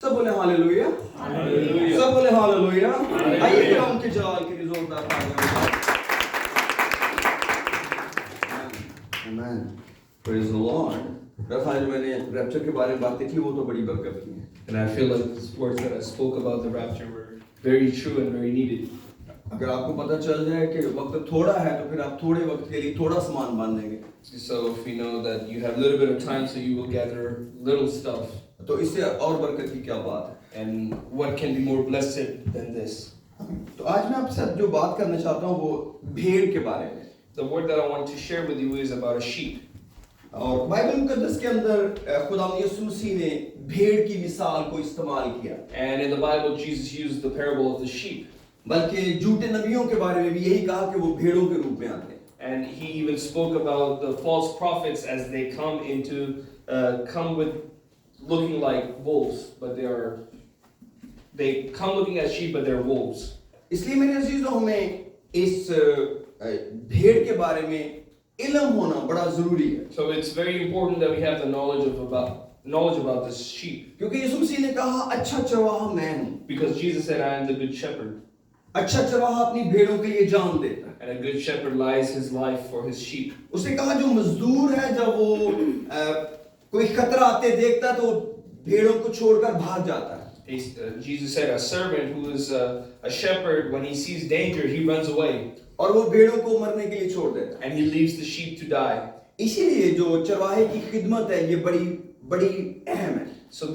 सब बोले हालेलुया, सब बोले हालेलुया। आइए फिर उनके जलाल के लिए जोरदार तालियां। आमीन, प्रेज द लॉर्ड। रखा जो मैंने रैप्चर के बारे में बातें की वो तो बड़ी बरकत की है। And I feel like the words that I spoke about the rapture were very true and very needed. अगर आपको पता चल जाए कि वक्त थोड़ा है तो फिर आप थोड़े वक्त के लिए थोड़ा सामान बांध देंगे। So if you know that you have a little bit of time, so you will gather little stuff. तो इससे और बरकत की क्या बात है? And what can be more blessed than this? तो आज मैं आपसे जो बात करना चाहता हूँ वो भेड़ के बारे में। The word that I want to share with you is about a sheep. और बाइबल मुकद्दस के अंदर खुदा यीशु मसीह ने भेड़ की मिसाल को इस्तेमाल किया। And in the Bible, Jesus used the parable of the sheep. बल्कि झूठे नबियों के बारे में भी यही कहा कि वो भेड़ों के रूप में आते हैं। And he even spoke about the false prophets as they come with looking like wolves, but they come looking as sheep, but they're wolves. इसलिए मेरे अजीजों हमें इस भेड़ के बारे में इल्म होना बड़ा जरूरी है। So it's very important that we have the knowledge about this sheep. क्योंकि यीशु मसीह ने कहा अच्छा चरवाहा मैं हूँ। Because Jesus said, I am the good shepherd. अच्छा चरवाहा अपनी भेड़ों के लिए जान देता है। And a good shepherd lies his life for his sheep. उसने कहा जो मजदूर है जब वो कोई खतरा आते देखता तो भेड़ों को छोड़कर भाग जाता है। Jesus said, a servant who is a shepherd, when he sees danger, he runs away. और वो भेड़ों को मरने के लिए छोड़ देता है। And he leaves the sheep to die. इसीलिए जो चरवाहे की खिदमत है ये बड़ी बड़ी अहम है। So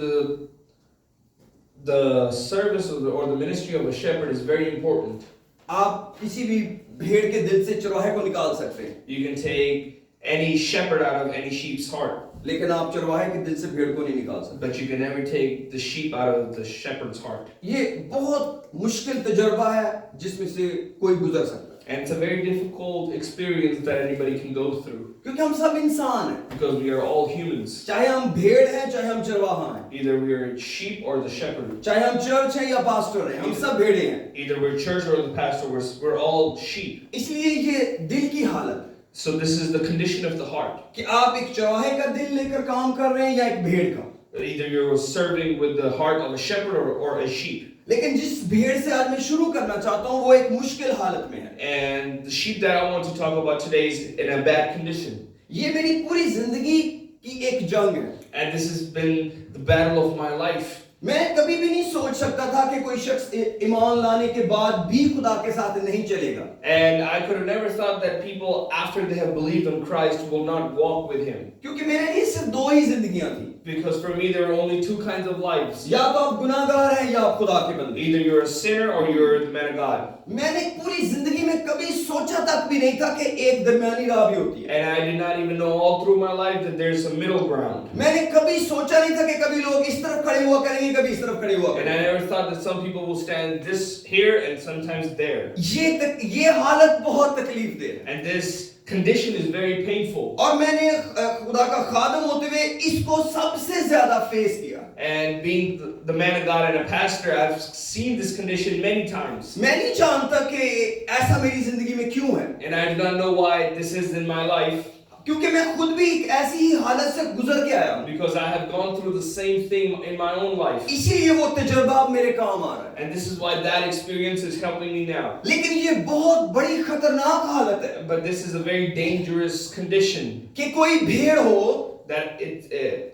the service or the ministry of a shepherd is very important. आप किसी भी भेड़ के दिल से चरवाहे को निकाल सकते हैं। You can take any shepherd out of any sheep's heart. लेकिन आप चरवाहे के दिल से भेड़ को नहीं निकाल सकते। But you can never take the sheep out of the shepherd's heart. ये बहुत मुश्किल तजुर्बा है जिसमें से कोई गुजर सकता है। And it's a very difficult experience that anybody can go through. क्योंकि हम सब इंसान हैं। Because we are all humans. चाहे हम भेड़ हैं चाहे हम चरवाहा हैं। Either we are sheep or the shepherd. चाहे हम चर्च हैं या पास्टर हैं, हम सब भेड़े हैं। Either we're church or the pastor, we're all sheep. इसलिए ये दिल की हालत। So this is the condition of the heart. कि आप एक चरवाहे का दिल लेकर काम कर रहे हैं या एक भेड़ का। Either you're serving with the heart of a shepherd or a sheep. लेकिन जिस भेड़ से आज मैं शुरू करना चाहता हूँ वो एक मुश्किल हालत में है। And the sheep that I want to talk about today is in a bad condition. ये मेरी पूरी जिंदगी की एक जंग है। And this has been the battle of my life. मैं कभी भी नहीं सोच सकता था कि कोई शख्स ईमान लाने के बाद भी खुदा के साथ नहीं चलेगा। And I could have never thought that people after they have believed in Christ will not walk with him. क्योंकि मेरे लिए सिर्फ दो ही जिंदगियां थी। Because for me there are only two kinds of lives. या तो आप गुनाहगार हैं या आप खुदा के बंदे। Either you're a sinner or you're the man of God. मैंने पूरी जिंदगी में कभी सोचा तक भी नहीं था कि एक दरमियानी राह भी होती है। And I did not even know all through my life that there's a middle ground. मैंने कभी सोचा नहीं था कि कभी लोग इस तरफ खड़े हुआ करेंगे कभी इस तरफ खड़े हुआ And करेंगे। I never thought that some people will stand this here and sometimes there. ये हालत बहुत तकलीफ दे। And this condition is very painful. और मैंने खुदा का खादम होते हुए इसको सबसे ज्यादा फेस किया। And being the man of God and a pastor, I've seen this condition many times. मैं नहीं जानता कि ऐसा मेरी जिंदगी में क्यों है। And I do not know why this is in my life. क्योंकि मैं खुद भी ऐसी ही हालत से गुजर के आया हूँ। Because I have gone through the same thing in my own life. इसीलिए वो तजुर्बा अब मेरे काम आ रहा है। And this is why that experience is helping me now. लेकिन ये बहुत बड़ी खतरनाक हालत है But this is a very dangerous condition. कि कोई भेड़ हो That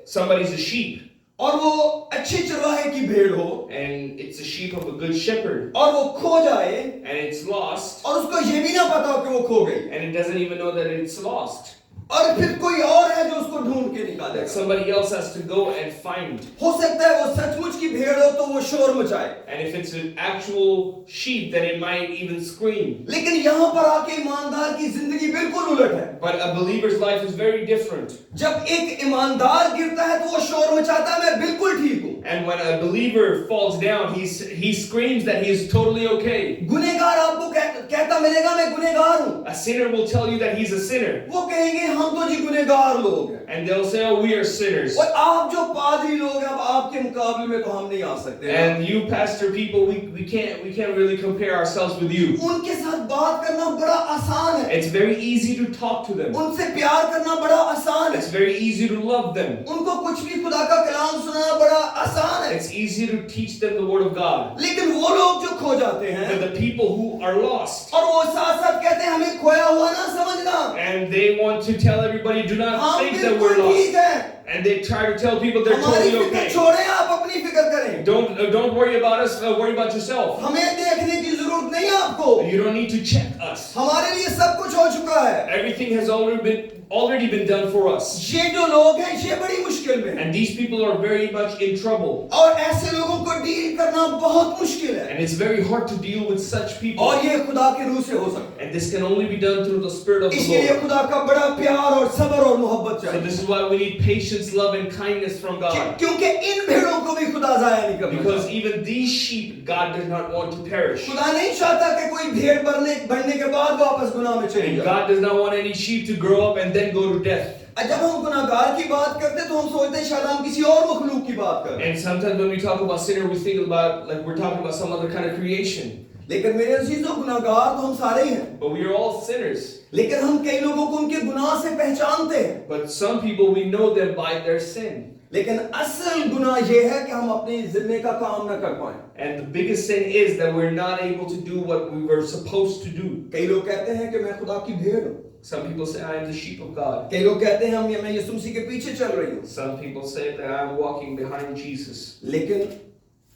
somebody's a sheep. और वो अच्छे चरवाहे की भेड़ हो And it's a sheep of a good shepherd. और वो खो जाए And it's lost. और उसको ये भी ना पता हो कि वो खो गई And it doesn't even know that it's lost. और फिर कोई और है जो उसको ढूंढ के निकालेगा। Somebody else has to go and find. हो सकता है वो सचमुच की भेड़ हो तो वो शोर मचाए। And if it's an actual sheep, then it might even scream. लेकिन यहाँ पर आके ईमानदार की जिंदगी बिल्कुल उलट है। But a believer's life is very different. जब एक ईमानदार गिरता है तो वो शोर मचाता है मैं बिल्कुल ठीक हूँ। And when a believer falls down, he screams that he is totally okay. गुनहगार आपको कहता मिलेगा मैं गुनहगार हूँ। A sinner will tell you that he's a sinner. वो कहेंगे हम तो जी गुनहगार लोग हैं। And they'll say, oh, we are sinners. और आप जो पादरी लोग हैं अब आपके मुकाबले में तो हम नहीं आ सकते। And you pastor people, we can't really compare ourselves with you. उनके साथ बात करना बड़ा आसान है। It's very easy to talk to them. उनसे प्यार करना बड़ा आसान है। It's very easy to love them. उनको कुछ भी खुदा का कलाम सुनाना बड़ा आसान आसान है, It's easy to teach them the word of God. लेकिन वो लोग जो खो जाते हैं But the people who are lost, और वो साथ साथ कहते हैं हमें खोया हुआ ना समझना, and they want to tell everybody, do not हम think that we're बिल्कुल ठीक lost. है, And they try to tell people they're हमारी totally फिक्र okay. छोड़ें, आप अपनी फिक्र करें, Don't worry about us, worry about yourself. हमें देखने की जरूरत नहीं है आपको, You don't need to check us. हमारे लिए सब कुछ हो चुका है। Everything has already been done for us. ये जो लोग हैं ये बड़ी मुश्किल में हैं And these people are very much in trouble. और ऐसे लोगों को डील करना बहुत मुश्किल है, And it's very hard to deal with such people. और ये खुदा के रूह से हो सकता And this can only be done through the Spirit of है। the इसके लिए Lord. खुदा का बड़ा प्यार और सब्र और मोहब्बत So चाहिए, this is why we need patience, love, and kindness from God. क्योंकि इन भेड़ों को भी खुदा जाया नहीं करना Because चाहता। even these sheep, God does not want to perish. खुदा नहीं चाहता कि कोई भेड़ बढ़ने के बाद वापस गुनाह में चली And जाए। God does not want any sheep to grow up and then go to death. जब हम गुनाहगार की बात करते हैं तो हम सोचते हैं शायद हम किसी और मखलूक की बात कर रहे हैं, And sometimes when we talk about sinner, we think about like we're talking about some other kind of creation. लेकिन मेरे अजीजों गुनाहगार तो हम सारे ही हैं, But we are all sinners. लेकिन हम कई लोगों को उनके गुनाह से पहचानते हैं, But some people, we know them by their sin. लेकिन असल गुनाह यह है कि हम अपने जिम्मे का काम न कर पाए। And the biggest sin is that we're not able to do what we were supposed to do. कई लोग कहते हैं कि मैं खुदा की भेड़ हूँ, Some people say, I am the sheep of God. कई लोग कहते हैं मैं यीशु मसीह के पीछे चल रही हूँ, Some people say that I am walking behind Jesus. लेकिन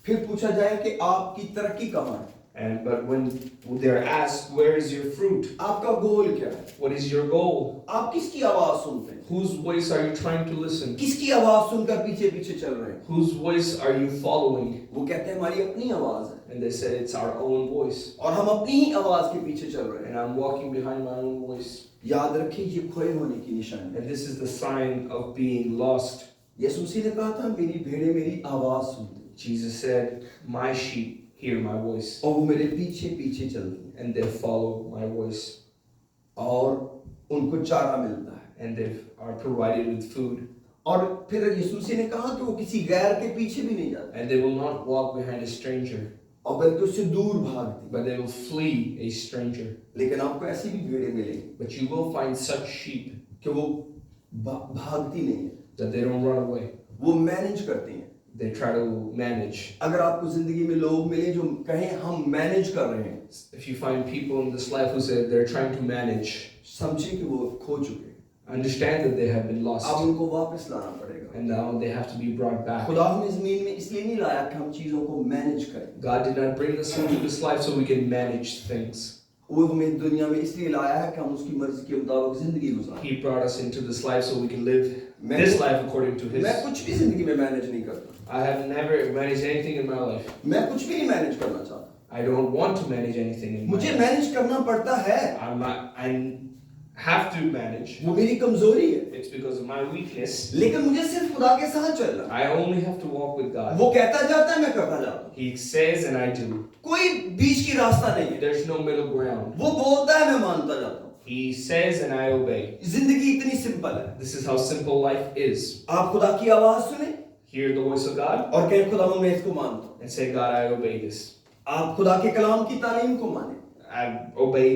फिर पूछा जाए कि आपकी तरक्की कहाँ है, But when they're asked, where is your fruit? आपका गोल क्या है, What is your goal? आप किसकी आवाज सुनते हैं, Whose voice are you trying to listen? किसकी आवाज सुनकर पीछे पीछे चल रहे हैं। Whose voice are you following? वो कहते हैं हमारी अपनी आवाज है And they said it's our own voice. और हम अपनी ही आवाज के पीछे चल रहे हैं। And I'm walking behind my own voice. याद रखिए ये खोए होने की निशानी है। And this is the sign of being lost. यीशु मसीह ने कहा था मेरी भेड़ें मेरी आवाज सुनती हैं Jesus said, my sheep hear my voice. और वो मेरे पीछे पीछे चलती हैं And they follow my voice. और उनको चारा मिलता है। And they are provided with food. और फिर यीशु मसीह ने कहा कि वो किसी गैर के पीछे भी नहीं जाते And they will not walk behind a stranger, और बल्कि उससे दूर भागती, but they will flee a stranger. लेकिन आपको ऐसी भी भेड़ें मिलेंगी But you will find such sheep कि वो भागती नहीं है, that they don't run away. वो मैनेज करती हैं। They try to manage. अगर आपको जिंदगी में लोग मिले जो कहें हम मैनेज कर रहे हैं, If you find people in this life who say they're trying to manage, समझे कि वो खो चुके हैं, understand that they have been lost. अब उनको वापस लाना पड़ेगा। And now they have to be brought back. खुदा हमें जमीन में इसलिए नहीं लाया कि हम चीजों को मैनेज करें, God did not bring us into this life so we can manage things. वो हमें दुनिया में इसलिए लाया है कि हम उसकी मर्जी के मुताबिक जिंदगी गुजारें। He brought us into this life so we can live मैं this life according to His. मैं कुछ भी जिंदगी में मैनेज नहीं करता, I have never managed anything in my life. मैं कुछ भी नहीं मैनेज करना चाहता, I don't want to manage anything in my मुझे life. मैनेज करना पड़ता है, I have to manage. वो मेरी कमजोरी है, It's because of my weakness. लेकिन मुझे सिर्फ खुदा के साथ चलना है। I only have to walk with God. वो कहता जाता है मैं करता जाता हूँ, He says and I do. कोई बीच की रास्ता नहीं है, There's no middle ground. वो बोलता है मैं मानता जाता हूँ। He says and I obey. जिंदगी इतनी सिंपल है, This is how simple life is. आप खुदा की आवाज सुने Hear the voice of God और कहें खुदा मैं इसको मानता हूँ, and say, God, I obey this. आप खुदा के कलाम की तालीम को माने। I obey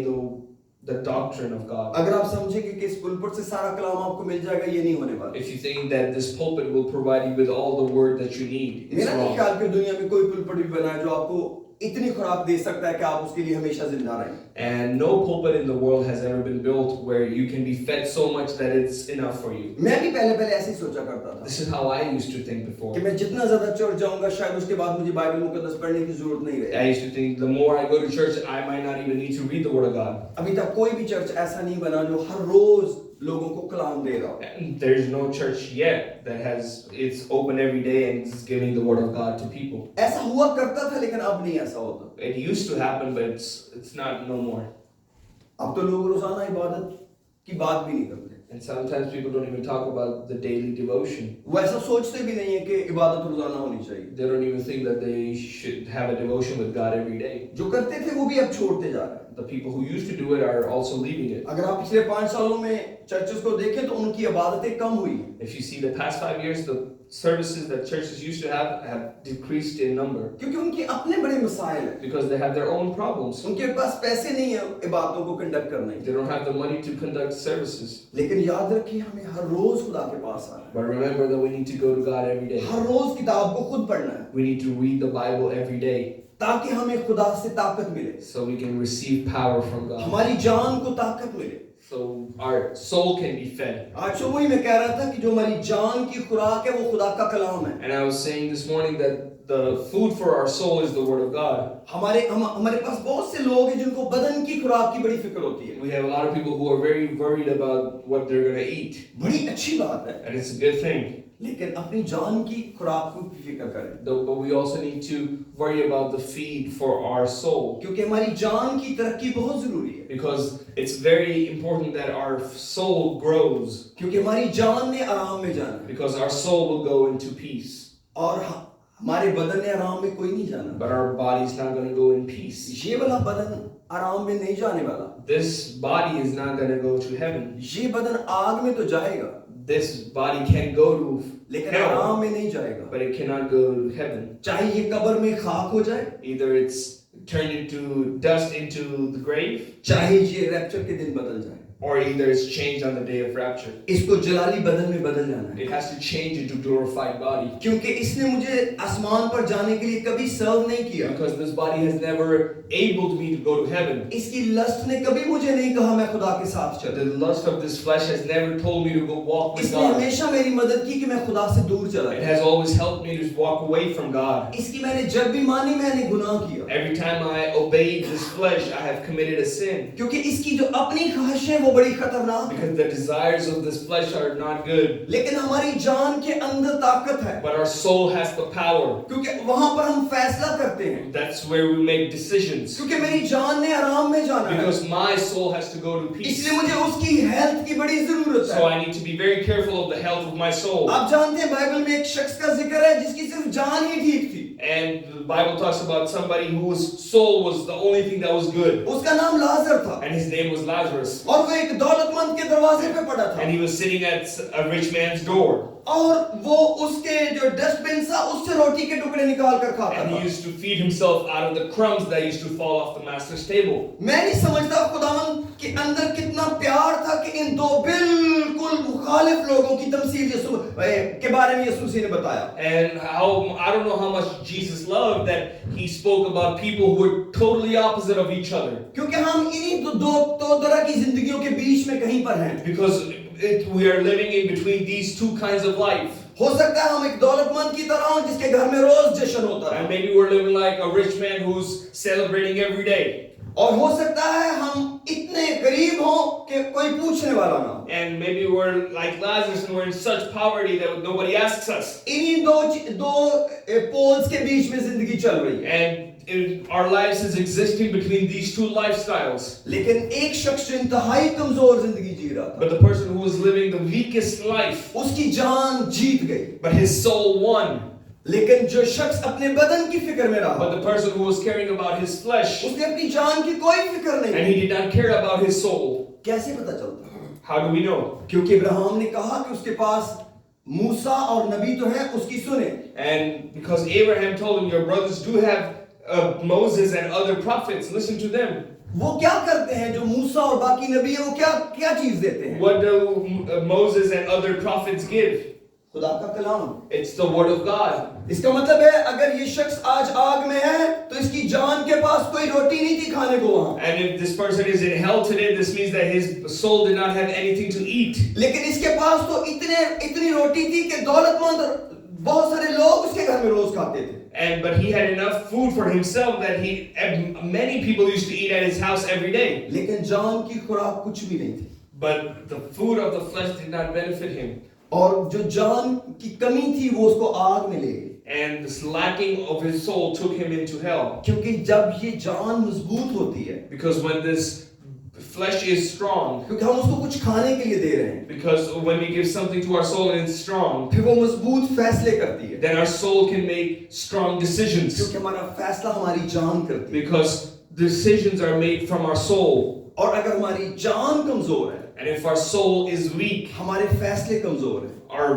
the doctrine of God. अगर आप समझे कि इस पुलपट से सारा कलाम आपको मिल जाएगा, ये नहीं होने वाला। If you think that this pulpit will provide you with all the word that you need, it's मेरा नहीं wrong. ख्याल कि दुनिया में कोई पुलपट भी बना है जो आपको इतनी खुराक दे सकता है कि आप उसके लिए हमेशा जिंदा रहें। And no pulpit in the world has ever been built where you can be fed so much that it's enough for you. मैं भी पहले ऐसे ही सोचा करता था This is how I used to think before. कि मैं जितना ज्यादा चर्च जाऊंगा शायद उसके बाद मुझे बाइबल मुकद्दस पढ़ने की जरूरत नहीं रहे। I used to think the more I go to church, I might not even need to read the word of God. अभी तक कोई भी चर्च ऐसा नहीं बना जो हर रोज लोगों को कलाम दे रहा हो। And there's no church yet that it's open every day and is giving the word of God to people. ऐसा हुआ करता था लेकिन अब नहीं ऐसा होता। It used to happen, but it's not no more. अब तो लोग रोजाना इबादत की बात भी नहीं करते। And sometimes people don't even talk about the daily devotion. वो ऐसा सोचते भी नहीं है कि इबादत रोजाना होनी चाहिए। They don't even think that they should have a devotion with God every day. जो करते थे वो भी अब छोड़ते जा रहे हैं। The people who used to do it are also leaving it. अगर आप पिछले 5 सालों में चर्चेस को देखें तो उनकी इबादतें कम हुई हैं। If you see the past 5 years, the services that churches used to have decreased in number क्योंकि उनके अपने बड़े मसाइल हैं, because they have their own problems. उनके पास पैसे नहीं है इबादतों को कंडक्ट करने They don't have the money to conduct services. के। लेकिन याद रखिए हमें हर रोज खुदा के पास आना But remember that we need to go to God every day. है, हर रोज किताब को खुद पढ़ना है, We need to read the Bible every day ताकि हमें खुदा से ताकत मिले, so we can receive power from God. हमारी जान को ताकत मिले। So our soul can be fed. आज तो वही मैं कह रहा था कि जो हमारी जान की खुराक है वो खुदा का कलाम है। And I was saying this morning that the food for our soul is the Word of God. हमारे पास बहुत से लोग हैं जिनको बदन की खुराक की बड़ी फिक्र होती है। We have a lot of people who are very worried about what they're going to eat. बड़ी अच्छी बात है, And it's a good thing. लेकिन अपनी जान की खुराक को भी फिक्र करें, But we also need to worry about the feed for our soul. क्योंकि हमारी जान की तरक्की बहुत जरूरी है, Because it's very important that our soul grows. क्योंकि हमारी जान ने आराम में जाना है Because our soul will go into peace. और हमारे बदन ने आराम में कोई नहीं जाना। But our body's not going to go in peace. ये वाला बदन आराम में नहीं जाने वाला, This body is not going to go to heaven. ये बदन आग में तो जाएगा This body can go to लेकिन hell, आराम में नहीं जाएगा। but it cannot go to heaven. चाहे ये कब्र में खाक हो जाए, Either it's turned into dust into the grave, चाहे ये रैप्चर के दिन बदल जाए, or either it's changed on the day of rapture. इसको जलाली बदन में बदल जाना है, It has to change into glorified body. क्योंकि इसने मुझे आसमान पर जाने के लिए कभी सर्व नहीं किया। Because this body has never enabled me to go to heaven. इसकी लस्ट ने कभी मुझे नहीं कहा मैं खुदा के साथ चल। The lust of this flesh has never told me to go walk with इसने God. हमेशा मेरी मदद की कि मैं खुदा से दूर चला It जाऊं। has always helped me to walk away from God. इसकी मैंने जब भी मानी मैंने गुनाह किया, Every time I obeyed this flesh, I have committed a sin. क्योंकि इसकी जो अपनी ख्वाहिशें हैं वो बड़ी खतरनाक हैं। Because the desires of this flesh are not good. लेकिन हमारी जान के अंदर ताकत है, But our soul has the power. क्योंकि वहां पर हम फैसला करते हैं, That's where we make decisions. क्योंकि मेरी जान ने आराम में जाना है, Because my soul has to go to peace. इसलिए मुझे उसकी हेल्थ की बड़ी जरूरत So है। I need to be very careful of the health of my soul. आप जानते हैं बाइबल में एक शख्स का जिक्र है जिसकी सिर्फ जान ही ठीक थी, And the Bible talks about somebody whose soul was the only thing that was good. उसका नाम लाजर था And his name was Lazarus. और वो एक दौलतमंद के दरवाजे पे पड़ा था And he was sitting at a rich man's door. और वो उसके जो डस्टबिन था उससे रोटी के टुकड़े निकाल कर खाता And था। he used to feed himself out of the crumbs that used to fall off the master's table. मैं नहीं समझता खुदावंद के अंदर कितना प्यार था कि इन दो बिल्कुल मुखालिफ लोगों की तमसील यीशु के बारे में यीशु ने बताया। And how, I don't know how much Jesus loved that he spoke about people who were totally opposite of each other. क्योंकि हम इन्हीं दो तरह की जिंदगियों के बीच में कहीं पर हैं। Because we are living in between these two kinds of life. हो सकता है हम एक दौलतमंद की तरह हों जिसके घर में रोज जश्न होता है, And maybe we're living like a rich man who's celebrating every day. और हो सकता है हम इतने गरीब हों कि कोई पूछने वाला ना हो। And maybe we're like Lazarus and we're in such poverty that nobody asks us. इन्हीं दो पोल्स के बीच में जिंदगी चल रही है। And our lives is existing between these two lifestyles. लेकिन एक शख्स जो इंतहाई कमजोर जिंदगी जी रहा था, But the person who was living the weakest life, उसकी जान जीत गई। but his soul won. लेकिन जो शख्स अपने बदन की फिक्र में रहा, But the person who was caring about his flesh, उसने अपनी जान की कोई फिक्र नहीं। and he did not care about his soul. कैसे पता चलता? How do we know? क्योंकि इब्राहिम ने कहा कि उसके पास मूसा और नबी तो है, उसकी सुने। And because Abraham told him, your brothers do have Moses and other prophets, listen to them. वो क्या करते हैं जो मूसा और बाकी नबी है, वो क्या चीज देते हैं? What do Moses and other prophets give? खुदा का कलाम। It's the word of God. इसका मतलब है अगर ये शख्स आज आग में है तो इसकी जान के पास कोई रोटी नहीं थी खाने को वहां। And if this person is in hell today, this means that his soul did not have anything to eat. लेकिन इसके पास तो इतनी रोटी थी कि दौलतमंद बहुत सारे लोग उसके घर में रोज खाते थे। But he had enough food for himself that many people used to eat at his house every day. लेकिन जान की खुराक कुछ भी नहीं थी। But the food of the flesh did not benefit him. और जो जान की कमी थी वो उसको आग में ले गई। And this lacking of his soul took him into hell. क्योंकि जब ये जान मजबूत होती है, Because when this flesh is strong, क्योंकि हम उसको कुछ खाने के लिए दे रहे हैं, because when we give something to our soul and it's strong, फिर वो मजबूत फैसले करती है, then our soul can make strong decisions. क्योंकि हमारा फैसला हमारी जान करती है। Because decisions are made from our soul. और अगर हमारी जान कमजोर है, And if our soul is weak, हमारे फैसले कमजोर हैं, our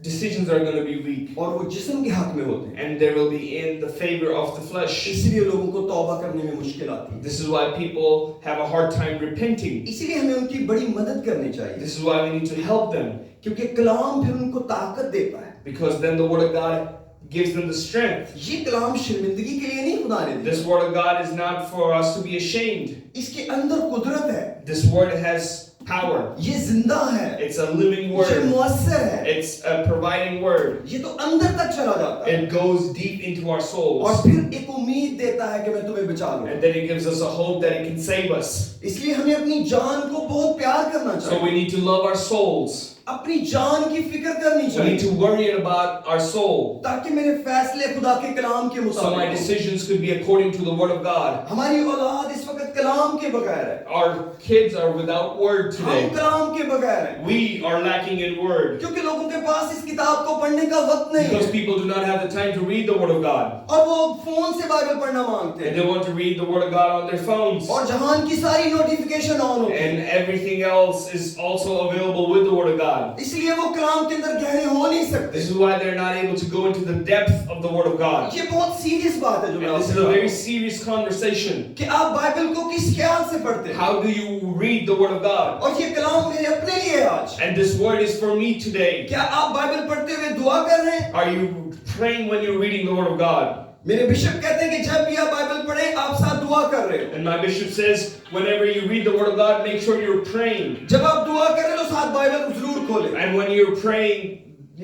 decisions are going to be weak, और वो जिस्म के हक में होते हैं। and they will be in the favor of the flesh. इसलिए लोगों को तौबा करने में मुश्किल आती है। This is why people have a hard time repenting. इसीलिए हमें उनकी बड़ी मदद करनी चाहिए, This is why we need to help them, क्योंकि कलाम फिर उनको ताकत देता है। because then the word of God gives them the strength. ये कलाम शर्मिंदगी के लिए नहीं खुदा ने दिया, This word of God is not for us to be ashamed. इसके अंदर कुदरत है, This word has power. ये जिंदा है, It's a living ये word. मुअस्सर है, It's a providing word. ये तो अंदर तक चला जाता है It goes deep into our और souls. फिर एक उम्मीद देता है कि मैं तुम्हें बचा लूंगा। And then it gives us a hope that it can save us. इसलिए हमें अपनी जान को बहुत प्यार करना So चाहिए, we need to love our souls. अपनी जान की फिक्र करनी We need चाहिए, to worry about our soul. ताकि मेरे फैसले खुदा के कलाम के So my मुताबिक हों। decisions could be according to the word of God. हमारी औलाद इस वक्त कलाम के बगैर है, Our kids are without word हम today. कलाम के बगैर हैं, We are lacking in word. क्योंकि लोगों के पास इस किताब को पढ़ने का वक्त नहीं Because है people do not have the time to read the word of God. और वो फोन से बाइबल पढ़ना मांगते And हैं they want to read the word of God on their phones. और जहान की सारी नोटिफिकेशन ऑन होती है, And everything else is also available with the word of God. इसलिए वो कलाम के अंदर गहरे हो नहीं सकते। This is why they're not able to go into the depth of the word of God. ये बहुत सीरियस बात है जो मैं And this आपसे is a बता रहा very हूं serious conversation. कि आप बाइबल को किस ख्याल से पढ़ते हैं, How do you read the word of God? और ये कलाम मेरे अपने लिए है आज। And this word is for me today. क्या आप बाइबल पढ़ते हुए दुआ कर रहे हैं? Are you praying when you're reading the word of God? मेरे बिशप कहते हैं कि जब भी आप बाइबल पढ़ें आप साथ दुआ कर रहे हो। And my bishop says, whenever you read the word of God, make sure you're praying. जब आप दुआ करें तो साथ बाइबल जरूर खोलें। And when you're praying,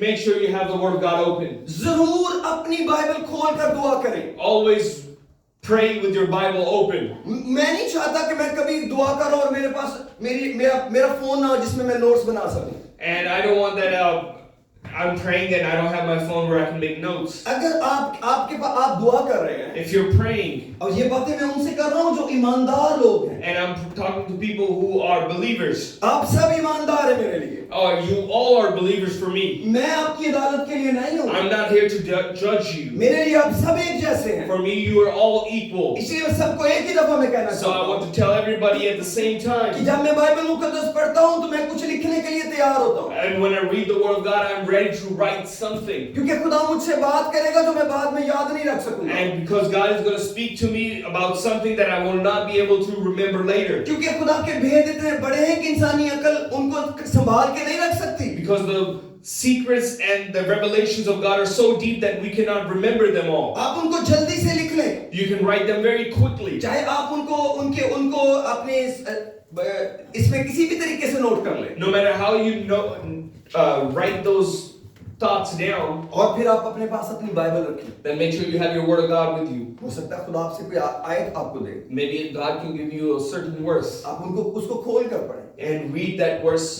make sure you have the word of God open. जरूर अपनी बाइबल खोल कर दुआ करें। Always pray with your Bible open. मैं नहीं चाहता कि मैं कभी दुआ करूं और मेरे पास मेरा फोन ना हो जिसमें मैं नोट्स बना सकूं। And I don't want that I'm praying and I don't have my phone where I can make notes. अगर आप दुआ कर रहे हैं If you're praying, और ये बातें मैं उनसे कर रहा हूं जो ईमानदार लोग हैं, and I'm talking to people who are believers, आप सब ईमानदार हैं मेरे लिए, you all are believers for me. मैं आपकी अदालत के लिए नहीं हूं, I'm not here to judge you. मेरे लिए आप सब एक जैसे हैं, For me, you are all equal. इसलिए मैं सबको एक ही दफा में कहना So चाहता I हूं want to tell everybody at the same कि time. जब मैं बाइबल मुकद्दस पढ़ता हूं तो मैं कुछ लिखने के लिए तैयार होता हूं, And when I read the word of God, I'm ready to write something. क्योंकि खुदा मुझसे बात करेगा जो मैं बाद में याद नहीं रख सकूंगा, And because God is going to speak to me about something that I will not be able to remember later. क्योंकि खुदा के भेद इतने बड़े हैं कि इंसानी अकल उनको संभाल के नहीं रख सकती। Because the secrets and the revelations of God are so deep that we cannot remember them all. आप उनको जल्दी से लिख लें, You can write them very quickly. चाहे आप उनको अपने इसमें किसी भी तरीके से नोट कर लें, No matter how you write those thoughts down, और फिर आप अपने पास अपनी बाइबल रखें। then make sure you have your word of God with you. हो सकता है खुदा आपसे कोई आयत आपको दे, Maybe God can give you a certain verse आप उसको खोल कर पढ़ें and read that verse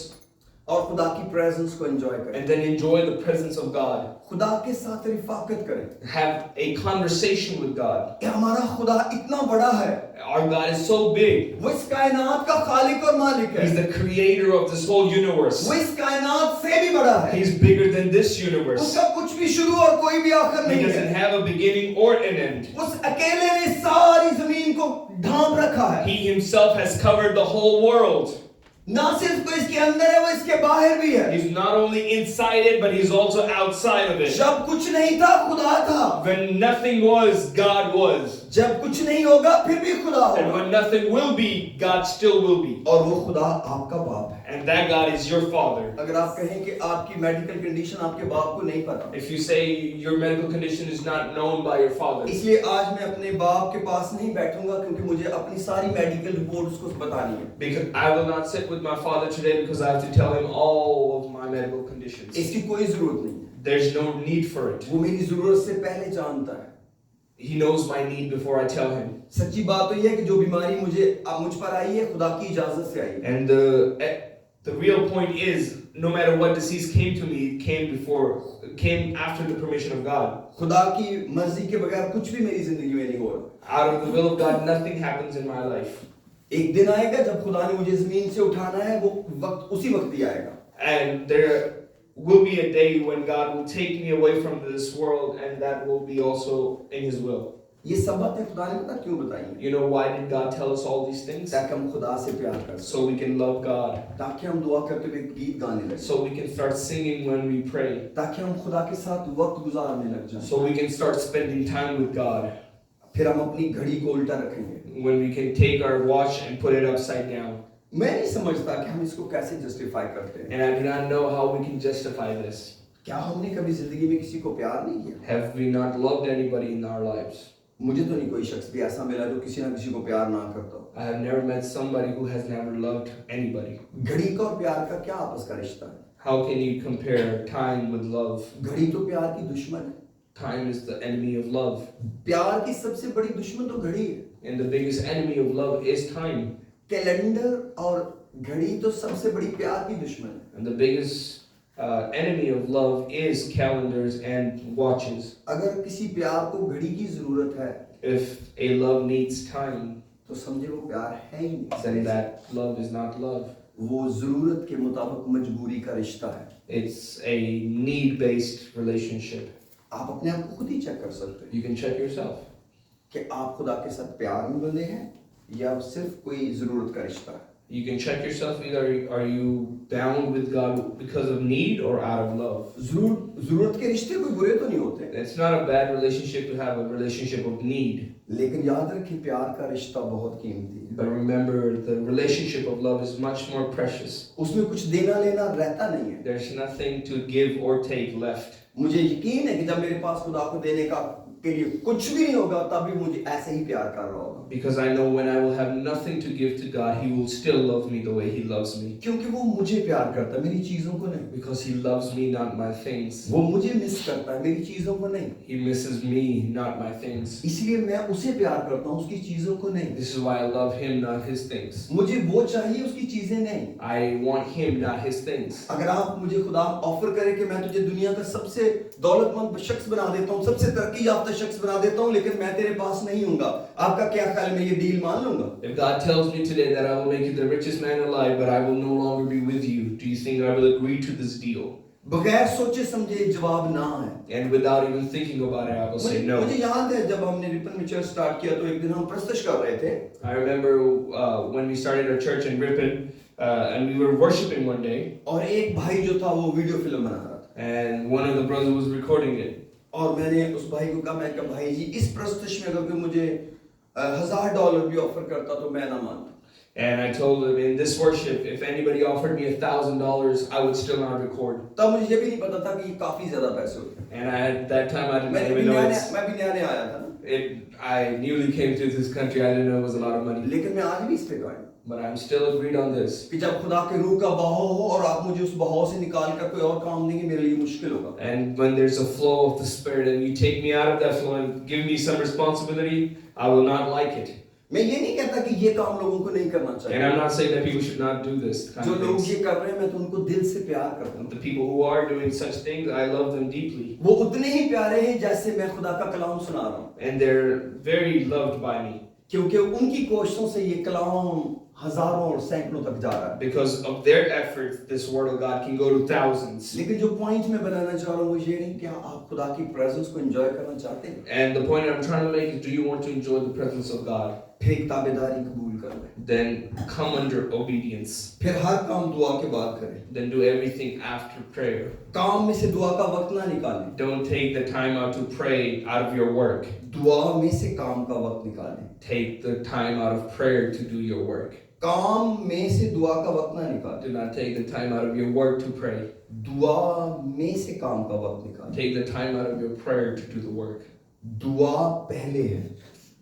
और खुदा की प्रेजेंस को एंजॉय करें, and then enjoy the presence of God. खुदा के साथ रिफाकत करें Have a conversation with God. कि हमारा खुदा इतना बड़ा है, Our God is so big. वो इस कायनात का खालिक और मालिक He's है, the creator of this whole universe. वो इस कायनात से भी बड़ा है, He's bigger than this universe. उसका कुछ भी शुरू और कोई भी आखिर He नहीं doesn't है, have a beginning or an end. उस अकेले ने सारी जमीन को ढांप रखा है, He himself has covered the whole world. ना सिर्फ कोई इसके अंदर है वो इसके बाहर भी है, He's not only inside it, but he's also outside of it. जब कुछ नहीं था खुदा था, When nothing was, God was. जब कुछ नहीं होगा फिर भी खुदा And होगा, when nothing will be, God still will be. और वो खुदा आपका बाप है। And that God is your Father. अगर आप कहें कि आपकी मेडिकल कंडीशन आपके बाप को नहीं पता, If you say your medical condition is not known by your father, इसलिए आज मैं अपने बाप के पास नहीं बैठूंगा क्योंकि मुझे अपनी सारी मेडिकल रिपोर्ट उसको बतानी है, because I will not sit with my father today because I have to tell him all of my medical conditions. इसकी कोई जरूरत नहीं है, There's no need for it. वो मेरी जरूरत से पहले जानता है। He knows my need before I tell him. सच्ची बात तो ये है कि जो बीमारी मुझ पर आई है खुदा की इजाजत से आई है, And the real point is, no matter what disease came to me, it came after the permission of God. खुदा की मर्जी के बगैर कुछ भी मेरी जिंदगी में नहीं हो रहा। Out of the will of God, nothing happens in my life. एक दिन आएगा जब खुदा ने मुझे जमीन से उठाना है, वो वक्त उसी वक्त ही आएगा। And there will be a day when God will take me away from this world, and that will be also in His will. ये सब बातें खुदा ने पता क्यों बताई हैं? You know why did God tell us all these things? ताकि हम खुदा से प्यार कर सकें, So we can love God. ताकि हम दुआ करते हुए गीत गाने लगे, So we can start singing when we pray. ताकि हम खुदा के साथ वक्त गुजारने लग जाएं। So we can start spending time with God. फिर हम अपनी घड़ी को उल्टा रखेंगे। When we can take our watch and put it upside down. मैं नहीं समझता कि हम इसको कैसे जस्टिफाई करते हैं। And I do not know how we can justify this. क्या हमने कभी जिंदगी में किसी को प्यार नहीं किया? Have we not loved anybody in our lives? मुझे तो नहीं कोई शख्स भी ऐसा मिला जो किसी ना किसी को प्यार ना करता हो। I have never met somebody who has never loved anybody. घड़ी का और प्यार का क्या आपस का रिश्ता है? How can you compare time with love? घड़ी तो प्यार की दुश्मन है। Time is the enemy of love. प्यार की सबसे बड़ी दुश्मन तो घड़ी है। And the biggest enemy of love is time. Calendar और घड़ी तो सबसे बड़ी प्यार की दुश्मन है। And the biggest enemy of love is calendars and watches. अगर किसी प्यार को घड़ी की जरूरत है, If a love needs time, तो समझे वो प्यार है ही नहीं। then that love is not love. वो जरूरत के मुताबिक मजबूरी का रिश्ता है। It's a need-based relationship. आप अपने आप को खुद ही चेक कर सकते हैं You can check yourself. कि आप खुदा के साथ प्यार में बंधे हैं या सिर्फ कोई जरूरत का रिश्ता है। You can check yourself, either are you bound with God because of need or out of love. जरूरत के रिश्ते कोई बुरे तो नहीं होते, It's not a bad relationship to have a relationship of need. लेकिन याद रखिए प्यार का रिश्ता बहुत कीमती है। But remember, the relationship of love is much more precious. उसमें कुछ देना लेना रहता नहीं है। There's nothing to give or take left. मुझे यकीन है कि जब मेरे पास खुदा को देने का के लिए कुछ भी नहीं होगा, तभी मुझे ऐसे ही प्यार कर रहा होगा। Because I know when I will have nothing to give to God, He will still love me the way He loves me. क्योंकि वो मुझे प्यार करता है, मेरी चीजों को नहीं। Because He loves me, not my things. वो मुझे मिस करता है, मेरी चीजों को नहीं। He misses me, not my things. इसलिए मैं उसे प्यार करता हूँ, उसकी चीजों को नहीं। This is why I love Him, not His things. मुझे वो चाहिए, उसकी चीजें नहीं। I want Him, not His things. अगर आप मुझे खुदा ऑफर करे कि मैं तुझे दुनिया का सबसे दौलतमंद शख्स बना देता हूँ, सबसे तरक्की याफ्ता शख्स बना देता हूँ, लेकिन मैं तेरे पास नहीं हूँगा, आपका क्या ख्याल, मैं ये डील मान लूँगा? If God tells me today that I will make you the richest man alive, but I will no longer be with you, do you think I will agree to this deal? बगैर सोचे समझे जवाब ना है। And without even thinking about it, I will say no. मुझे याद है जब हमने रिपन में चर्च स्टार्ट किया तो एक दिन हम प्रस्तश कर रहे थे। I remember when we started our church in Ripon, and we were worshiping one day, और एक भाई जो था वो वीडियो फिल्म बना रहा था। and one of the brothers was recording it. और मैंने उस भाई को कहा, मैं कहा भाई जी इस प्रस्तश में अगर कोई मुझे $1000 भी ऑफर करता तो मैं ना मानता। And I told him, in this worship, if anybody offered me $1,000, I would still not record. तब मुझे ये भी नहीं पता था कि ये काफी ज्यादा पैसे होते हैं। And at that time, I didn't even know मैं भी नया आया था ना। I newly came to this country. I didn't know it was a lot of money. लेकिन मैं आज भी इस पे कायम। But I'm still agreed on this. कि जब खुदा के रूह का बहाव हो और आप मुझे उस बहाव से निकाल कर कोई और काम देंगे, मेरे लिए मुश्किल होगा। And when there's a flow of the Spirit and you take me out of that flow and give me some responsibility, I will not like it. मैं ये नहीं कहता कि ये काम लोगों को नहीं करना चाहिए। And I'm not saying that people should not do this kind जो of लोग things. ये कर रहे हैं मैं तो उनको दिल से प्यार करता हूँ। The people who are doing such things, I love them deeply. वो उतने ही प्यारे हैं जैसे मैं खुदा का कलाम सुना रहा हूँ। And they're very loved by me. क्योंकि उनकी कोशिशों से ये कलाम हजारों और सैकड़ों तक जा रहा है। Because of their efforts, this word of God can go to thousands. लेकिन जो पॉइंट मैं बनाना चाह रहा हूँ वो ये नहीं, क्या आप खुदा की प्रेजेंस को एंजॉय करना चाहते हैं? And the point I'm trying to make is, do you want to enjoy the presence of God? फिर एक ताबेदारी कबूल कर लें। Then come under obedience. फिर हर काम दुआ के बाद करें। Then do everything after prayer. काम में से दुआ का वक्त ना निकालें। Don't take the time out to pray out of your work. दुआ में से काम का वक्त निकालें। Take the time out of prayer to do your work. काम में से दुआ का वक्त ना निकालें। Do not take the time out of your work to pray. दुआ में से काम का वक्त निकालें। Take the time out of your prayer to do the work. दुआ पहले है,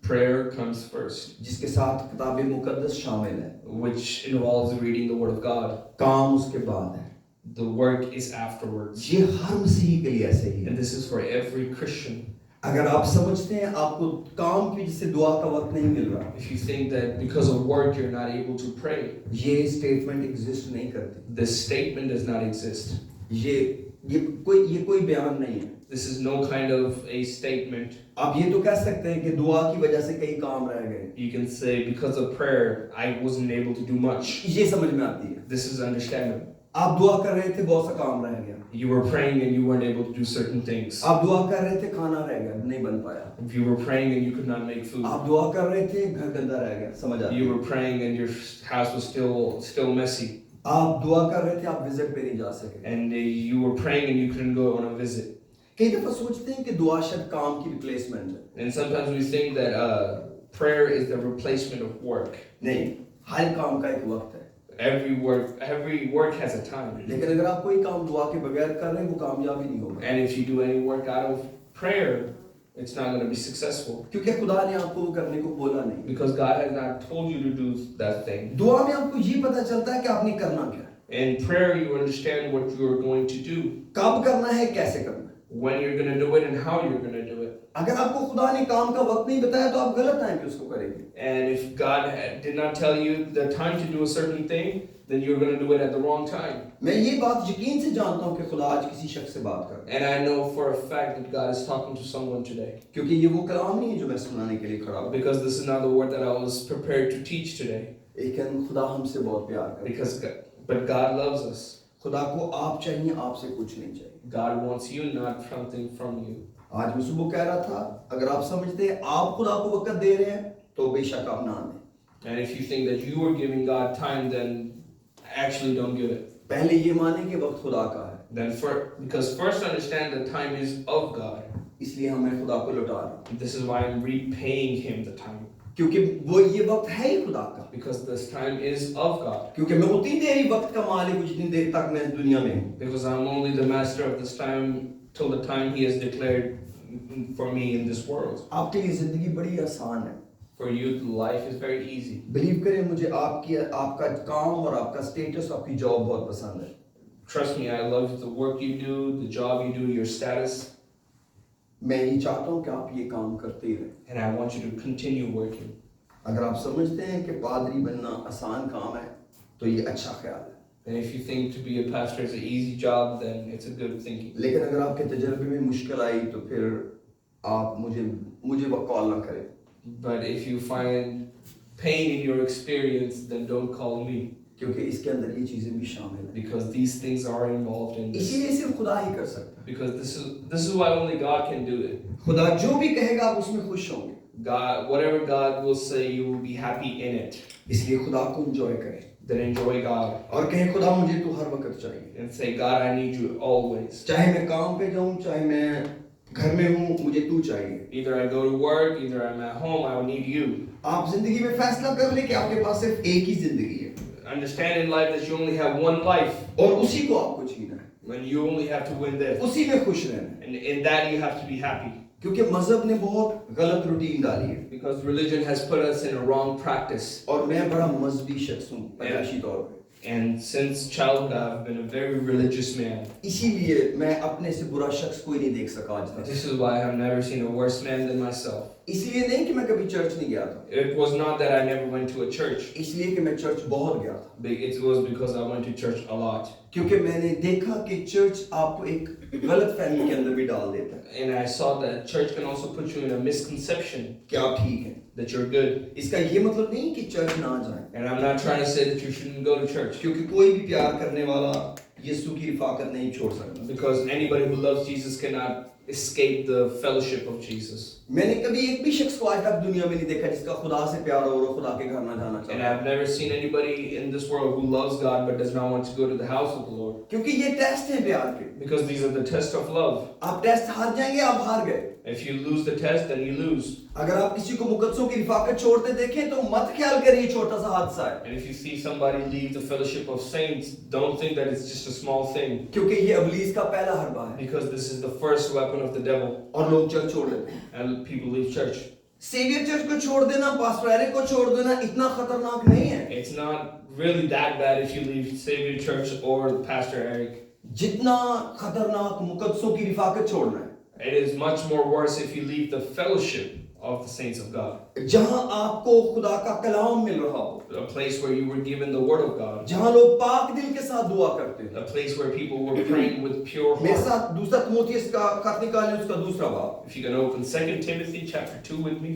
Prayer comes first, जिसके साथ किताब मुकद्दस शामिल है। which involves reading the Word of God. काम उसके बाद है। The work is afterwards. ये हर मसीही के लिए ऐसे ही है। And this is for every Christian. अगर आप समझते हैं आपको काम की वजह से दुआ का वक्त नहीं मिल रहा, If you think that because of work you're not able to pray, ये स्टेटमेंट एग्जिस्ट नहीं करती। this statement does not exist. ये कोई बयान नहीं है। This is no kind of a statement. आप ये तो कह सकते हैं कि दुआ की वजह से कई काम रह गए। You can say, because of prayer, I wasn't able to do much. ये समझ में आती है। This is understandable. आप दुआ कर रहे थे, बहुत सा काम रह गया। You were praying and you weren't able to do certain things. आप दुआ कर रहे थे, खाना रह गया, नहीं बन पाया। If you were praying and you could not make food. आप दुआ कर रहे थे, घर गंदा रह गया, समझ आता है? You were praying and your house was still messy. आप दुआ कर रहे थे, आप विजिट पे नहीं जा सके। And you were praying and you couldn't go on a visit. कई दफा सोचते हैं कि दुआ शायद काम की रिप्लेसमेंट है। And sometimes we think that prayer is the replacement of work. नहीं, हर काम का एक वक्त है। Every work has a time. लेकिन अगर आप कोई काम दुआ के बगैर कर रहे हैं, वो कामयाब ही नहीं होगा। And if you do any work out of prayer, it's not going to be successful. क्योंकि खुदा ने आपको वो करने को बोला नहीं। Because God has not told you to do that thing. दुआ में आपको ये पता चलता है कि आपने करना क्या है। In prayer, you understand what you are going to do, कब करना है, कैसे करना है। when you're going to do it, and how you're going to do it. अगर आपको खुदा ने काम का वक्त नहीं बताया, तो आप गलत टाइम पे उसको करेंगे। And if God did not tell you the time to do a certain thing, then you're going to do it at the wrong time. मैं ये बात यकीन से जानता हूँ कि खुदा आज किसी शख्स से बात कर रहा है। And I know for a fact that God is talking to someone today. क्योंकि ये वो कलाम नहीं है जो मैं सुनाने के लिए खड़ा हूँ। Because this is not the word that I was prepared to teach today. लेकिन खुदा हमसे बहुत प्यार करता है। But God loves us. खुदा को आप चाहिए, आपसे कुछ नहीं चाहिए। God wants you, not something from you. आज मैं सुबह कह रहा था, अगर आप समझते हैं आप खुदा को वक्त दे रहे हैं, तो बेशक आप ना दें। And if you think that you are giving God time, then actually don't give it. पहले ये माने कि वक्त खुदा का है। Because first understand that time is of God. इसलिए हमें खुदा को लौटा रहा हूं। This is why I'm repaying Him the time. क्योंकि वो ये वक्त है ही खुदा का। Because this time is of God. क्योंकि मैं उतनी देर ही वक्त का मालिक हूं जितनी देर तक मैं इस दुनिया में हूं। Because I'm only the master of this time till the time He has declared for me in this world. आपके लिए जिंदगी बड़ी आसान है। For you, life is very easy. Believe करें, मुझे आपका काम और आपका स्टेटस, आपकी जॉब बहुत पसंद है। Trust me, I love the work you do, the job you do, your status. मैं ये चाहता हूँ कि आप ये काम करते ही रहें। And I want you to continue working. अगर आप समझते हैं कि पादरी बनना आसान काम है, तो ये अच्छा ख्याल है। And if you think to be a pastor is an easy job, then it's a good thinking. लेकिन अगर आपके तजर्बे में मुश्किल आई, तो फिर आप मुझे वो कॉल ना करें। But if you find pain in your experience, then don't call me. क्योंकि इसके अंदर ये चीजें भी शामिल हैं। Because these things are involved in this. इसीलिए सिर्फ खुदा ही कर सकता है। Because this is why only God can do it. खुदा जो भी कहेगा आप उसमें खुश होंगे। God, whatever God will say, you will be happy in it. इसलिए खुदा को एंजॉय करें। Then enjoy God. और कहें खुदा मुझे तू हर वक्त चाहिए। And say, God, I need you always. चाहे मैं काम पे जाऊं, चाहे मैं घर में हूं, मुझे तू चाहिए। Either I go to work, either I'm at home, I will need you. आप जिंदगी में फैसला कर ले कि आपके पास सिर्फ एक ही जिंदगी है। Understand in life that you only have one life. और उसी को आपको जीना है। When you only have to win this. उसी में खुश रहना है। And in that you have to be happy. क्योंकि मजहब ने बहुत गलत रूटीन डाली है। Because religion has put us in a wrong practice. और मैं बड़ा मजहबी शख्स हूँ पैदाइशी तौर पे। And since childhood I've been a very religious man. इसीलिए मैं अपने से बुरा शख्स कोई नहीं देख सका आज तक। This is why I've never seen a worse man than myself. इसलिए नहीं कि मैं कभी चर्च नहीं गया था। It was not that I never went to a church. इसलिए कि मैं चर्च बहुत गया था। It was because I went to church a lot. क्योंकि मैंने देखा कि चर्च आपको एक गलत फहमी के अंदर भी डाल देता है। And I saw that church can also put you in a misconception कि आप ठीक हैं। that you're good. इसका ये मतलब नहीं कि चर्च ना जाएं। And I'm not trying to say that you shouldn't go to church. क्योंकि कोई भी प्यार करने वाला यीशु की रिफाकत नहीं छोड़ सकता। Because anybody who loves Jesus cannot escape the fellowship of Jesus. मैंने कभी एक भी शख्स को आज तक दुनिया में नहीं देखा जिसका खुदा से प्यार हो और खुदा के घर ना जाना And चाहता। I've never seen anybody in this world who loves God but does not want to go to the house of the Lord. क्योंकि ये टेस्ट है प्यार के। Because these are the tests of love. आप test हार जाएंगे, आप हार गए। If you lose the test, then you lose. अगर आप किसी को मुकद्दसों की रिफाकत छोड़ते देखें, तो मत ख्याल करिए छोटा सा हादसा है। And if you see somebody leave the fellowship of saints, don't think that it's just a small thing. क्योंकि ये अबलीस का पहला हरबा है। Because this is the first weapon of the devil. और लोग चर्च छोड़ देते हैं। And people leave church. Saviour church को छोड़ देना, पास्टर एरिक को छोड़ देना इतना खतरनाक नहीं है। It's not really that bad if you leave Savior Church or Pastor Eric. जितना खतरनाक मुकद्दसों की रिफाकत छोड़ना है। It is much more worse if you leave the fellowship of the saints of God. जहां आपको खुदा का कलाम मिल रहा हो, A place where you were given the word of God. जहां लोग पाक दिल के साथ दुआ करते हैं। A place where people were praying with pure मेरे heart. साथ दूसरा तिमोथियस का खत निकालें, उसका दूसरा बाब। If you can open 2 Timothy chapter 2 with me.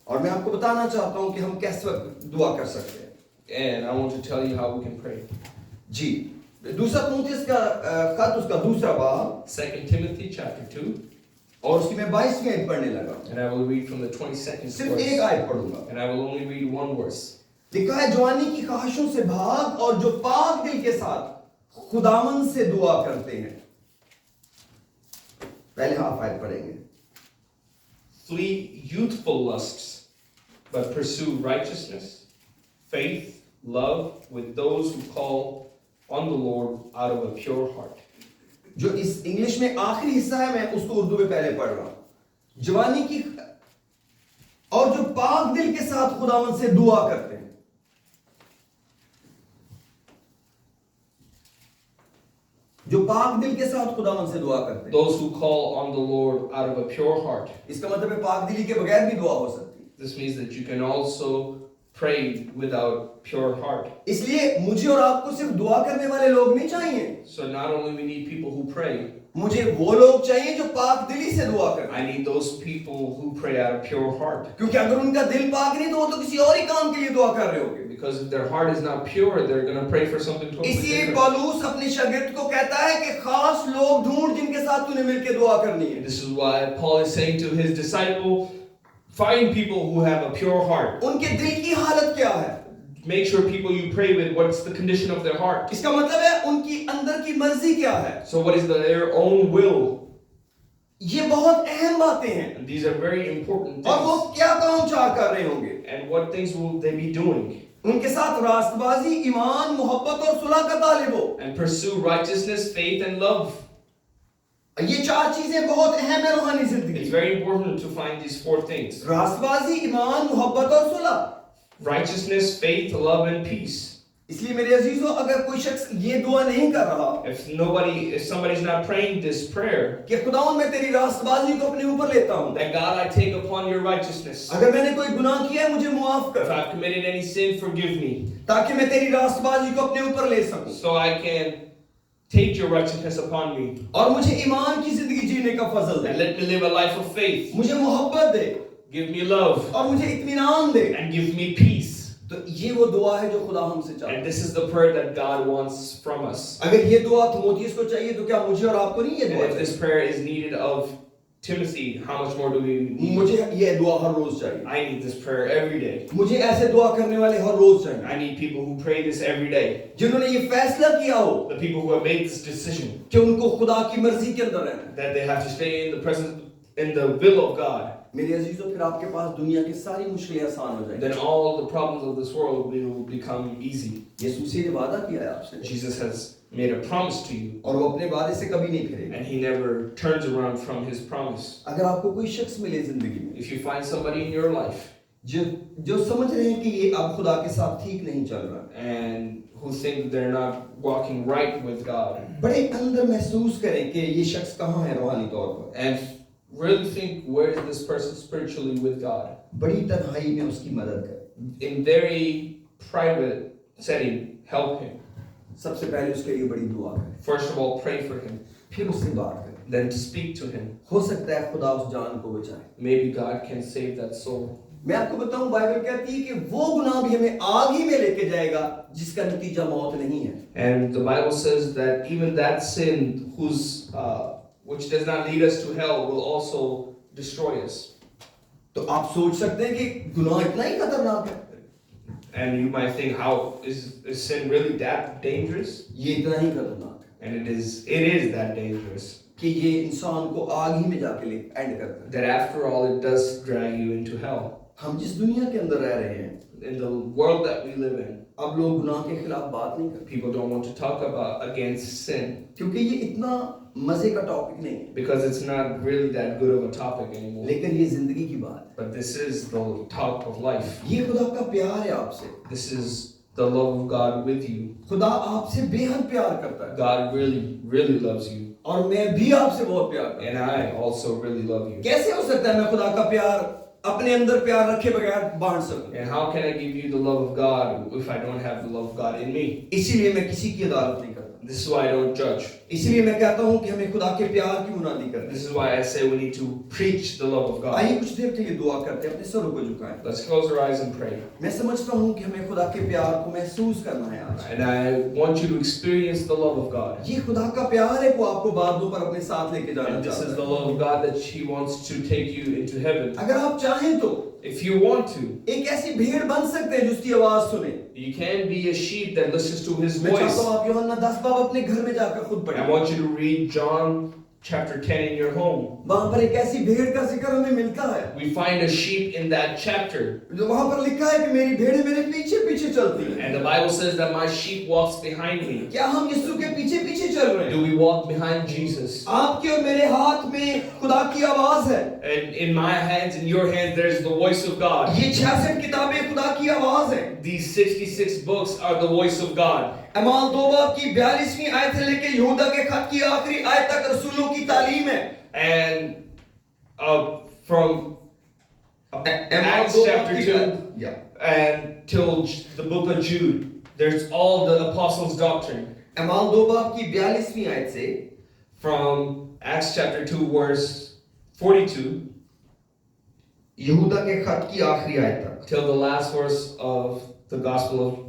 और मैं आपको बताना चाहता हूं कि हम कैसे दुआ कर सकते हैं। And I want to tell you how we can pray. जी, दूसरा तीमुथियुस का खत उसका दूसरा बाब 2 Timothy chapter 2, और उसकी मैं 22वीं आयत पढ़ने लगा। and I will read from the 22nd सिर्फ एक verse, आयत पढ़ूंगा। and I will only read one verse. लिखा है, जवानी की ख्वाहिशों से भाग और जो पाक दिल के साथ खुदावंद से दुआ करते हैं। पहले हाफ आयत पढ़ेंगे। Flee youthful lusts, but pursue righteousness, faith, love with those who call on the Lord out of a pure heart. जो इस इंग्लिश में आखिरी हिस्सा है, मैं उसको उर्दू में पहले पढ़ रहा हूं। जवानी की और जो पाक दिल के साथ खुदावंद से दुआ करते हैं। जो पाक दिल के साथ खुदावंद से दुआ करते हैं। Those who call on the Lord out of a pure heart. इसका मतलब है पाक दिली के बगैर भी दुआ हो सकती है। This means that you can also pray without pure heart. इसलिए मुझे और आपको सिर्फ दुआ करने वाले लोग नहीं चाहिए। So not only we need people who pray, मुझे वो लोग चाहिए जो पाक दिली से दुआ करें। I need those people who pray out of pure heart. क्योंकि अगर उनका दिल पाक नहीं तो वो तो किसी और ही काम के लिए दुआ कर रहे होंगे। Because if their heart is not pure, they're going to pray for something totally इसलिए different. पौलुस अपने शागिर्द को कहता है कि खास लोग ढूंढ जिनके साथ तूने मिलकर दुआ करनी है। This is why Paul is saying to his disciple, find people who have a pure heart. उनके दिल की हालत क्या है? Make sure people you pray with, what's the condition of their heart? इसका मतलब है उनकी अंदर की मर्जी क्या है? So what is their own will? ये बहुत अहम बातें हैं। And these are very important और वो things. क्या काम चाह कर रहे होंगे? And what things will they be doing? उनके साथ रास्तबाजी, ईमान, मोहब्बत और सुलह का तालिब हो। And pursue righteousness, faith, and love. ये चार चीजें बहुत अहम है रूहानी It's जिंदगी। very important to find these four things: रास्तबाजी, ईमान, मोहब्बत और सुलह। righteousness, faith, love, and peace. इसलिए मेरे अजीजों, अगर कोई शख्स ये दुआ नहीं कर रहा If somebody's not praying this prayer, कि खुदावंद मैं तेरी रास्तबाजी को अपने ऊपर लेता हूँ, that God, I take upon your righteousness. अगर मैंने कोई गुनाह किया है मुझे मुआफ If कर, I've committed any sin, forgive me, ताकि मैं तेरी रास्तबाजी को अपने ऊपर ले सकूं so I can take your righteousness upon me. और मुझे ईमान की जिंदगी जीने का फजल And they, let me live a life of faith. मुझे मोहब्बत दे Give me love और मुझे इत्मीनान दे। and give me peace. तो ये वो दुआ है जो खुदा हमसे चाहता है। And this is the prayer that God wants from us. अगर ये दुआ तीमुथियुस को चाहिए तो क्या मुझे और आपको नहीं ये And दुआ if this चाहिए? prayer is needed of Timothy, how much more do we need? मुझे ये दुआ हर रोज चाहिए। I need this prayer every day. मुझे ऐसे दुआ करने वाले हर रोज चाहिए, I need people who pray this every day. जिन्होंने ये फैसला किया हो The people who have made this decision कि उनको खुदा की मर्जी के अंदर रहना है। that they have to stay in the presence, in the will of God. मेरे अजीजों, फिर आपके पास दुनिया की सारी मुश्किलें आसान हो जाएंगी। Then all the problems of this world will become easy. यीशु मसीह ने वादा किया है आपसे Jesus has made a promise to you, और वो अपने वादे से कभी नहीं फिरेगा। and He never turns around from His promise. अगर आपको कोई शख्स मिले जिंदगी में If you find somebody in your life जो समझ रहे हैं कि ये अब खुदा के साथ ठीक नहीं चल रहा, and who think they're not walking right with God, बड़े अंदर महसूस करें कि ये शख्स कहाँ है रूहानी तौर पर, and really think, where is this person spiritually with God? बड़ी तन्हाई में उसकी मदद करें। In very private setting, help him. सबसे पहले उसके लिए बड़ी दुआ करें, First of all, pray for him, फिर उससे बात करें। then to speak to him. हो सकता है खुदा उस जान को बचाए। Maybe God can save that soul. मैं आपको बताऊं, बाइबल कहती है कि वो गुनाह भी हमें आग ही में लेके जाएगा जिसका नतीजा मौत नहीं है। And the Bible says that even that sin, which does not lead us to hell, will also destroy us. तो आप सोच सकते हैं कि गुनाह इतना ही खतरनाक है, And you might think, how is sin really that dangerous? ये इतना ही खतरनाक है And it is that dangerous. कि ये इंसान को आग ही में जाके ले एंड करता है। That after all, it does drag you into hell. हम जिस दुनिया के अंदर रह रहे हैं, In the world that we live in, अब लोग गुनाह के खिलाफ बात नहीं करते people don't want to talk about against sin क्योंकि ये इतना मजे का टॉपिक नहीं है, because it's not really that good of a topic anymore. लेकिन ये जिंदगी की बात But this is the talk of life. है। ये खुदा का प्यार है आपसे, This is the love of God with you. खुदा आपसे बेहद प्यार करता है God really, really loves you. और मैं भी आपसे बहुत प्यार करता And I also really love you. हूं। कैसे हो सकता है मैं खुदा का प्यार अपने अंदर प्यार रखे बगैर बांट सकूं? And how can I give you the love of God if I don't have the love of God in me? इसीलिए मैं किसी की अदालत नहीं करता, This is why I don't judge. इसलिए मैं कहता हूँ कि हमें खुदा के प्यार की मुनादी करनी This है। is why I say we need to preach the love of God. आइए कुछ देर के लिए दुआ करते हैं, अपने सरों को झुकाएं। Let's close our eyes and pray. मैं समझता हूँ कि हमें खुदा के प्यार को महसूस करना है आज। And I want you to experience the love of God. ये खुदा का प्यार है, वो आपको बादलों पर अपने साथ लेके जाना And this is चाहता the है। love of God that He wants to take you into heaven. अगर आप चाहें तो If you want to, एक ऐसी भेड़ बन सकते हैं जिसकी आवाज सुने। you can be a sheep that listens to His मैं चाहता voice. हूँ आप यूहन्ना 10 बाब अपने घर में जाकर खुद I पढ़ें। want you to read John chapter 10 in your home. वहां पर एक ऐसी भेड़ का जिक्र हमें मिलता है, We find a sheep in that chapter. जो वहां पर लिखा है कि मेरी भेड़ें मेरे पीछे पीछे चलती हैं। And the Bible says that my sheep walks behind me. क्या हम यीशु के पीछे पीछे चल रहे Do हैं? we walk behind Jesus? आपके और मेरे हाथ में खुदा की आवाज है। And in my hands, in your hands, there's the voice of God. ये 66 किताबें खुदा की आवाज है। These 66 books are the voice of God. अमाल 2 बाब की 42वीं आयत से लेकर यहूदा के खत की आखिरी आयत तक रसूलों की तालीम है। And from Acts chapter 2 and till the book of Jude, there's all the apostles' doctrine. अमाल 2 बाब की 42वीं आयत से From Acts chapter 2 verse 42 यहूदा के खत की आखिरी आयत तक till the last verse of the gospel of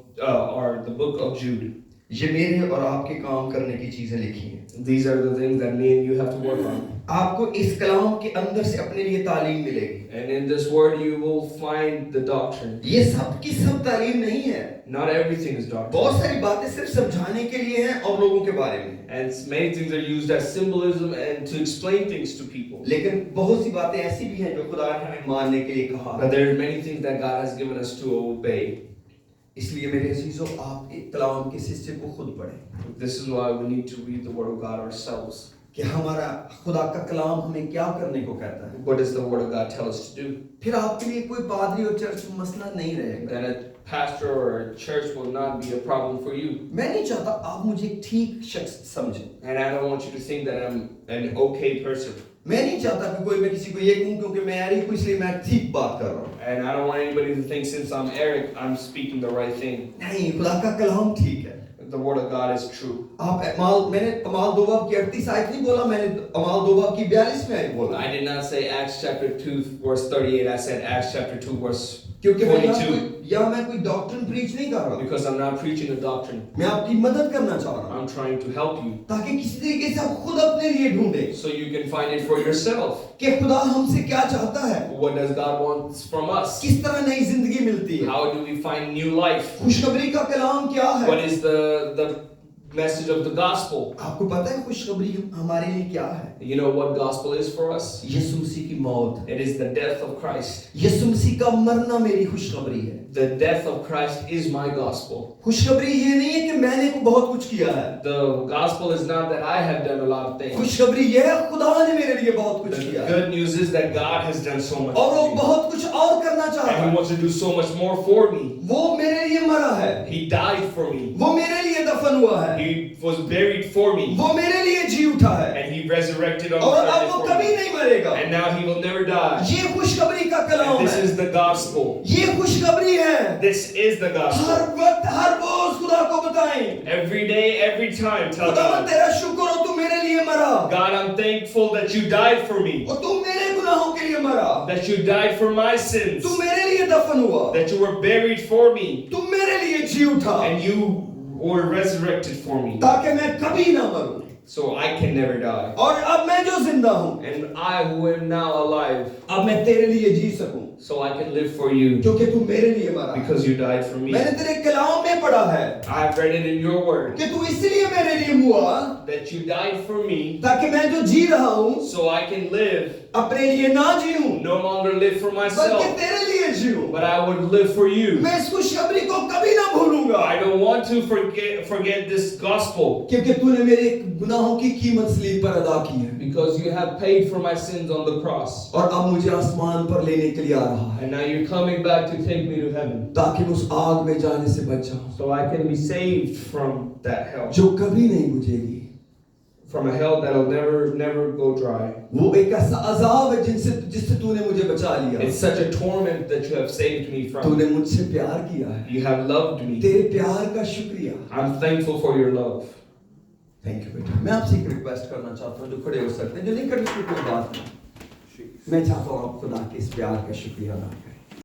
or the book of Jude. ये मेरे और आपके काम करने की चीजें लिखी हैं। These are the things that me and you have to work on. आपको इस कलाम के अंदर से अपने लिए तालीम मिलेगी। And in this word you will find the doctrine. ये सब की सब तालीम नहीं है। Not everything is doctrine. बहुत सारी बातें सिर्फ समझाने के लिए हैं और लोगों के बारे में, And many things are used as symbolism and to explain things to people. लेकिन बहुत सी बातें ऐसी भी हैं जो खुदा ने हमें मानने के लिए कहा But है। there are many things that God has given us to obey. इसलिए मेरे अजीजों, आप एक कलाम के हिस्से को खुद पढ़ें This is why we need to read the word of God ourselves. कि हमारा खुदा का कलाम हमें क्या करने को कहता है। What does the word of God tell us to do? फिर आपके लिए कोई पादरी और चर्च में मसला नहीं रहेगा। Then a pastor or a church will not be a problem for you. मैं नहीं चाहता आप मुझे एक ठीक शख्स समझें। And I don't want you to think that I'm an okay person. मैं नहीं चाहता कि कोई मैं किसी को ये कहूं क्योंकि मैं एरिक हूं इसलिए मैं ठीक बात कर रहा हूं। And I don't want anybody to think since I'm Eric, I'm speaking the right thing. नहीं, खुदा का कलाम ठीक है। The word of God is true. मैंने अमाल 2 बाब की 38 आयत नहीं बोला, मैंने अमाल 2 बाब की 42 में आयत बोला। I did not say Acts chapter 2 verse 38. I said Acts chapter 2 verse क्योंकि मैं 42. मैं कोई डॉक्ट्रिन प्रीच नहीं कर रहा हूं। Because I'm not preaching a doctrine. मैं आपकी मदद करना चाह रहा हूं I'm trying to help you ताकि किसी तरीके से आप खुद अपने लिए ढूंढें so you can find it for yourself. कि खुदा हमसे क्या चाहता है, What does God want from us? किस तरह नई जिंदगी मिलती है, How do we find new life? खुशखबरी का कलाम क्या है। What is the message of the gospel? आपको पता है खुशखबरी हमारे लिए क्या है? You know what gospel is for us? यीशु मसीह की मौत। It is the death of Christ. यीशु मसीह का मरना मेरी खुशखबरी है। The death of Christ is my gospel. खुशखबरी ये नहीं है कि मैंने को बहुत कुछ किया है। The gospel is not that I have done a lot of things. खुशखबरी ये है खुदा ने मेरे लिए बहुत कुछ The किया है good news is that God has done so much और वो for me. बहुत कुछ और करना चाहता And He है। wants to do so much more for me. वो मेरे लिए मरा है, He died for me. वो मेरे लिए दफन हुआ है, He was buried for me. वो मेरे लिए जी उठा है And He resurrected on और the अब third वो day for कभी me. नहीं मरेगा। And now He will never die. ये खुशखबरी का कलाम And this है, is the gospel. ये खुशखबरी है। This is the her gospel. वक्त हर रोज खुदा को बताएं, Every day, every time, tell खुदा God, तेरा शुक्र हो तू मेरे लिए मरा God, I'm thankful that you died for me, और तू मेरे गुनाहों के लिए मरा, that you died for my sins, तू मेरे लिए दफन हुआ, that you were buried for me, तू मेरे लिए जी उठा and you were resurrected for me, ताकि मैं कभी ना मरूं। so I can never die. और अब मैं जो जिंदा हूं, And I who am now alive, अब मैं तेरे लिए जी सकूं so I can live for you, क्योंकि तू मेरे लिए मरा। because you died for me. मैंने तेरे कलाम में पढ़ा है I've read it in your word, कि तू इसलिए मेरे लिए हुआ that you died for me, ताकि मैं जो जी रहा हूं so I can live, अपने लिए ना जीऊं no longer live for बल्कि myself, तेरे लिए जीऊं। but I would live for you. मैं इस खुशखबरी को कभी ना भूलूंगा I don't want to forget this gospel, क्योंकि तूने मेरे गुनाहों की कीमत सलीब पर अदा की है because you have paid for my sins on the cross. और अब मुझे आसमान पर लेने के लिए आ रहा है And now you're coming back to take me to heaven, ताकि मैं उस आग में जाने से बच जाऊं so I can be saved from that hell, जो कभी नहीं बुझेगी। from a hell that'll never go dry. वो एक ऐसा अजाब है जिससे तूने मुझे बचा लिया। It's such a torment that you have saved me from. तूने मुझसे प्यार किया है, You have loved me. तेरे प्यार का शुक्रिया। I'm thankful for your love. Thank you बेटा। मैं आपसे एक रिक्वेस्ट करना चाहता हूँ, जो खड़े हो सकते हैं, जो नहीं खड़े उसकी कोई बात नहीं। मैं चाहता हूँ आप खुदा के इस प्यार का शुक्रिया अदा करें।